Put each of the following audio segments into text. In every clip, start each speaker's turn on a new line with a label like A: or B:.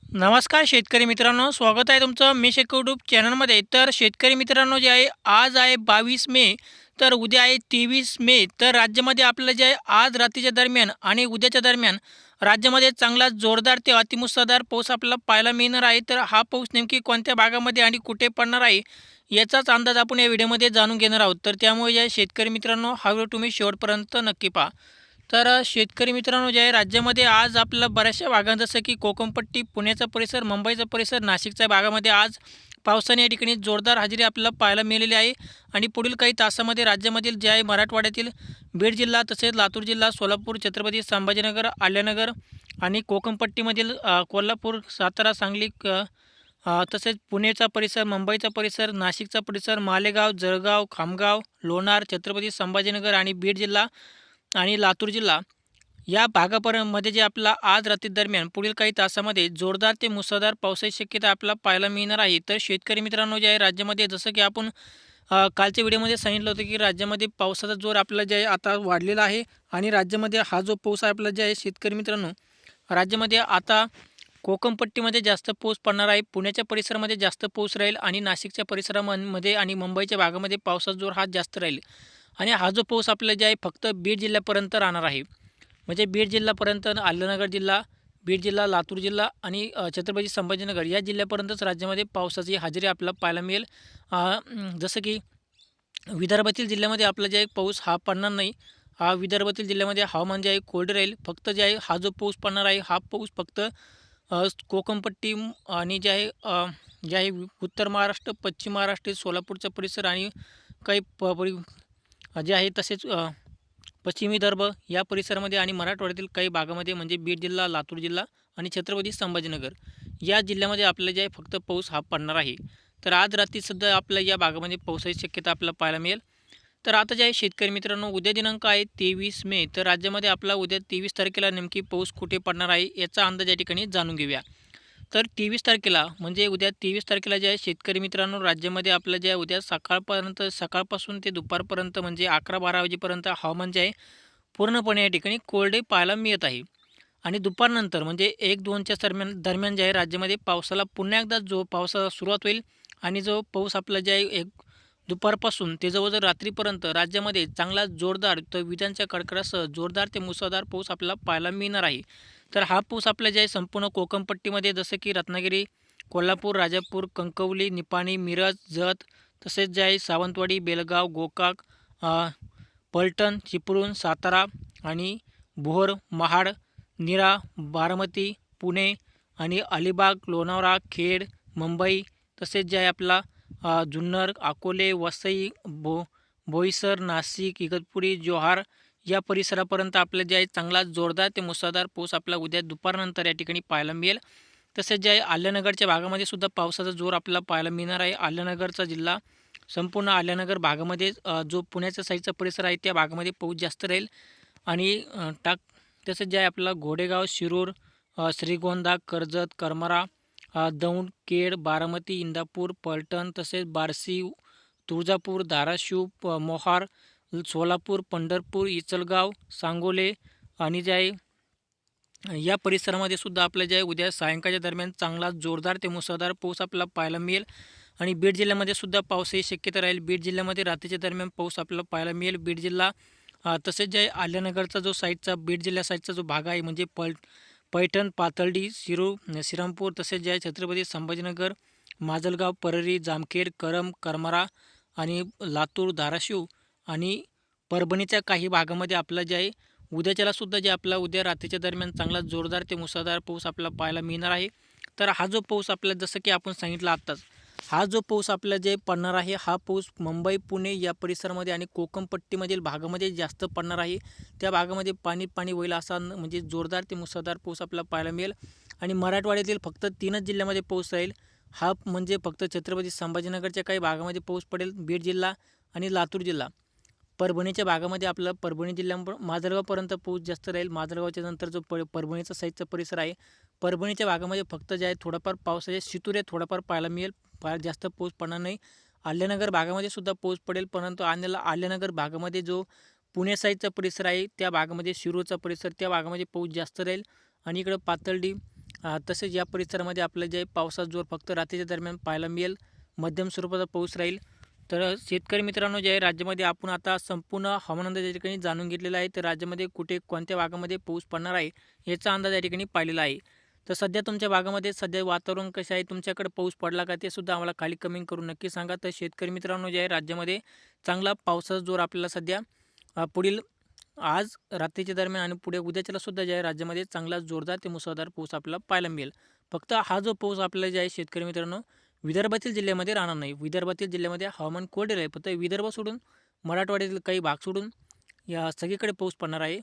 A: नमस्कार शेतकरी मित्रांनो, स्वागत आहे तुमचं मेष यूट्यूब चॅनलमध्ये. तर शेतकरी मित्रांनो जे आहे, आज आहे 22 मे, तर उद्या आहे 23 मे. तर राज्यामध्ये आपलं जे आहे आज रात्रीच्या दरम्यान आणि उद्याच्या दरम्यान राज्यामध्ये चांगला जोरदार ते अतिमुसळधार पाऊस आपल्याला पाहायला मिळणार आहे. तर हा पाऊस नेमकी कोणत्या भागामध्ये आणि कुठे पडणार आहे याचाच अंदाज आपण या व्हिडिओमध्ये जाणून घेणार आहोत. तर त्यामुळे जे आहे शेतकरी मित्रांनो, हा व्हिडिओ तुम्ही शेवटपर्यंत नक्की पहा. तर शेतकरी मित्रांनो जे आहे राज्यामध्ये आज आपल्याला बऱ्याचशा भागात जसं की कोकणपट्टी, पुण्याचा परिसर, मुंबईचा परिसर, नाशिकच्या भागामध्ये आज पावसाने या ठिकाणी जोरदार हजेरी आपल्याला पाहायला मिळालेली आहे. आणि पुढील काही तासामध्ये राज्यामधील जे आहे मराठवाड्यातील बीड जिल्हा, तसेच लातूर जिल्हा, सोलापूर, छत्रपती संभाजीनगर, आल्यानगर आणि कोकणपट्टीमधील कोल्हापूर, सातारा, सांगली, तसेच पुणेचा परिसर, मुंबईचा परिसर, नाशिकचा परिसर, मालेगाव, जळगाव, खामगाव, लोणार, छत्रपती संभाजीनगर आणि बीड जिल्हा आणि लातूर जिल्हा या भागापर्यंतमध्ये जे आपला आज रात्री दरम्यान पुढील काही तासामध्ये जोरदार ते मुसळधार पावसाची शक्यता आपल्याला पाहायला मिळणार आहे. तर शेतकरी मित्रांनो जे आहे राज्यामध्ये जसं की आपण कालच्या व्हिडिओमध्ये सांगितलं होतं की राज्यामध्ये पावसाचा जोर आपला जे आहे आता वाढलेला आहे. आणि राज्यामध्ये हा जो पाऊस आहे आपला जे आहे शेतकरी मित्रांनो, राज्यामध्ये आता कोकणपट्टीमध्ये जास्त पाऊस पडणार आहे, पुण्याच्या परिसरामध्ये जास्त पाऊस राहील आणि नाशिकच्या परिसरामध्ये आणि मुंबईच्या भागामध्ये पावसाचा जोर हा जास्त राहील. आणि हा जो पाऊस आपला जे आहे फक्त बीड जिल्ह्यापर्यंत राहणार आहे. म्हणजे बीड जिल्ह्यापर्यंत, अहिल्यानगर जिल्हा, बीड जिल्हा, लातूर जिल्हा आणि छत्रपती संभाजीनगर या जिल्ह्यापर्यंतच राज्यामध्ये पावसाची हजेरी आपल्याला पाहायला मिळेल. जसं की विदर्भातील जिल्ह्यामध्ये आपला जे आहे पाऊस हा पडणार नाही. विदर्भातील जिल्ह्यामध्ये हवामान जे आहे कोरडे राहील. फक्त जे आहे हा जो पाऊस पडणार आहे हा पाऊस फक्त कोकणपट्टी आणि जे आहे उत्तर महाराष्ट्र, पश्चिम महाराष्ट्र, सोलापूरचा परिसर आणि काही जे आहे तसेच पश्चिम विदर्भ या परिसरामध्ये आणि मराठवाड्यातील काही भागामध्ये म्हणजे बीड जिल्हा, लातूर जिल्हा आणि छत्रपती संभाजीनगर या जिल्ह्यामध्ये आपल्याला जे आहे फक्त पाऊस हा पडणार आहे. तर आज रात्री सुद्धा आपल्या या भागामध्ये पावसाची शक्यता आपल्याला पाहायला मिळेल. तर आता जे आहे शेतकरी मित्रांनो, उद्या दिनांक आहे 23 मे. तर राज्यामध्ये आपला उद्या 23 तारखेला नेमकी पाऊस कुठे पडणार आहे याचा अंदाज या ठिकाणी जाणून घेऊया. तर 23 तारखेला म्हणजे उद्या 23 तारखेला जे आहे शेतकरी मित्रांनो, राज्यामध्ये आपलं जे आहे उद्या सकाळपर्यंत, सकाळपासून ते दुपारपर्यंत म्हणजे 11-12 वाजेपर्यंत हवामान जे आहे पूर्णपणे या ठिकाणी कोरडे पाहायला मिळत आहे. आणि दुपारनंतर म्हणजे 1-2च्या दरम्यान दरम्यान जे आहे राज्यामध्ये पावसाला पुन्हा एकदा जो पावसाला सुरुवात होईल. आणि जो पाऊस आपला जे आहे एक दुपारपासून ते जवळजवळ रात्रीपर्यंत राज्यामध्ये चांगला जोरदार तर विजांच्या कडकडासह जोरदार ते मुसळधार पाऊस आपल्याला पाहायला मिळणार आहे. तर हा पाऊस आपल्या जे आहे संपूर्ण कोकणपट्टीमध्ये जसं की रत्नागिरी, कोल्हापूर, राजापूर, कणकवली, निपाणी, मिरज, जत, तसेच जे आहे सावंतवाडी, बेलगाव, गोकाक, पलटण, चिपळूण, सातारा आणि भोर, महाड, नीरा, बारामती, पुणे आणि अलिबाग, लोणावळा, खेड, मुंबई, तसेच जे आहे आपला जुन्नर, अकोले, वसई, बोईसर, नाशिक, इगतपुरी, जोहार या परिसरापर्यंत आपलं जे आहे चांगला जोरदार ते मुसळधार पाऊस आपला उद्या दुपारनंतर या ठिकाणी पाहायला मिळेल. तसेच जे आहे आल्यानगरच्या भागामध्ये सुद्धा पावसाचा जोर आपल्याला पाहायला मिळणार आहे. आल्यानगरचा जिल्हा, संपूर्ण आल्यानगर भागामध्ये जो पुण्याच्या साईडचा परिसर आहे त्या भागामध्ये पाऊस जास्त राहील. आणि तसंच जे आहे आपला घोडेगाव, शिरूर, श्रीगोंदा, कर्जत, करमाळा, दौंड, केड, बारामती, इंदापूर, पलटण, तसेच बार्शी, तुळजापूर, धाराशिव, मोहार, सोलापूर, पंढरपूर, इचलगाव, सांगोले आणि जे आहे या परिसरामध्ये सुद्धा आपल्या जे आहे उद्या सायंकाळच्या दरम्यान चांगला जोरदार ते मुसळधार पाऊस आपल्याला पाहायला मिळेल. आणि बीड जिल्ह्यामध्ये सुद्धा पावसाची शक्यता राहील. बीड जिल्ह्यामध्ये रात्रीच्या दरम्यान पाऊस आपल्याला पाहायला मिळेल. बीड जिल्हा, तसेच जे आहे आल्यानगरचा जो साईडचा बीड जिल्ह्या साईडचा जो भाग आहे म्हणजे पैठण, पाथर्डी, श्रीरामपूर, तसेच जे आहे छत्रपती संभाजीनगर, माजलगाव, परळी, जामखेड, करमाळा आणि लातूर, धाराशिव आणि परभणीच्या काही भागामध्ये आपलं जे आहे उद्याच्याला सुद्धा जे आपला उद्या रात्रीच्या दरम्यान चांगला जोरदार ते मुसळधार पाऊस आपल्याला पाहायला मिळणार आहे. तर हा जो पाऊस आपल्याला जसं की आपण सांगितलं आत्ताच, हा जो पाऊस आपल्याला जे पडणार आहे हा पाऊस मुंबई, पुणे या परिसरामध्ये आणि कोकणपट्टीमधील भागामध्ये जास्त पडणार आहे. त्या भागामध्ये पाणी होईल असा म्हणजे जोरदार ते मुसळधार पाऊस आपल्याला पाहायला मिळेल. आणि मराठवाड्यातील फक्त 3च जिल्ह्यामध्ये पाऊस राहील. हा म्हणजे फक्त छत्रपती संभाजीनगरच्या काही भागामध्ये पाऊस पडेल, बीड जिल्हा आणि लातूर जिल्हा. परभणीच्या भागामध्ये आपलं परभणी जिल्ह्या माजलगावपर्यंत पाऊस जास्त राहील. माजलगावच्या नंतर जो परभणीचा साईडचा परिसर आहे, परभणीच्या भागामध्ये फक्त जे आहे थोडाफार पावसाचे शितुरे थोडाफार पाहायला मिळेल. फार जास्त पाऊस पडणार नाही. आल्यानगर भागामध्ये सुद्धा पाऊस पडेल, परंतु आल्यानगर भागामध्ये जो पुणे साईडचा परिसर आहे त्या भागामध्ये, शिरूरचा परिसर त्या भागामध्ये पाऊस जास्त राहील. आणि इकडं पाथर्डी, तसेच या परिसरामध्ये आपलं जे पावसाचा जोर फक्त रात्रीच्या दरम्यान पाहायला मिळेल. मध्यम स्वरूपाचा पाऊस राहील. तर शेतकरी मित्रांनो जे आहे राज्यामध्ये आपण आता संपूर्ण हवामान अंदाज या ठिकाणी जाणून घेतलेला आहे. तर राज्यामध्ये कुठे कोणत्या भागामध्ये पाऊस पडणार आहे याचा अंदाज या ठिकाणी पाहिलेला आहे. तर सध्या तुमच्या भागामध्ये सध्या वातावरण कसं आहे, तुमच्याकडे पाऊस पडला का ते सुद्धा आम्हाला खाली कमेंट करून नक्की सांगा. तर शेतकरी मित्रांनो जे आहे राज्यामध्ये चांगला पावसाचा जोर आपल्याला सध्या पुढील आज रात्रीच्या दरम्यान आणि पुढे उद्याच्याला सुद्धा जे आहे राज्यामध्ये चांगला जोरदार ते मुसळधार पाऊस आपल्याला पाहायला मिळेल. फक्त हा जो पाऊस आपल्याला जे आहे शेतकरी मित्रांनो विदर्भातील जिल्ह्यामध्ये राहणार नाही. विदर्भातील जिल्ह्यामध्ये हवामान कोरडे राहील. फक्त विदर्भ सोडून मराठवाड्यातील काही भाग सोडून या सगळीकडे पाऊस पडणार आहे.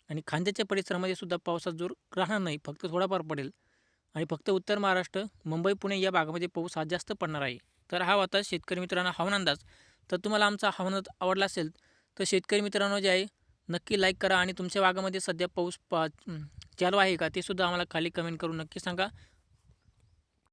A: आणि खांद्याच्या परिसरामध्ये सुद्धा पावसाचा जोर राहणार नाही. फक्त थोडाफार पडेल. आणि फक्त उत्तर महाराष्ट्र, मुंबई, पुणे या भागामध्ये पाऊस हा जास्त पडणार आहे. तर हा होता शेतकरी मित्रांनो हवामान अंदाज. तर तुम्हाला आमचा हवामान अंदाज आवडला असेल तर शेतकरी मित्रांनो जे आहे नक्की लाईक करा आणि तुमच्या भागामध्ये सध्या पाऊस चालू आहे का ते सुद्धा आम्हाला खाली कमेंट करून नक्की सांगा.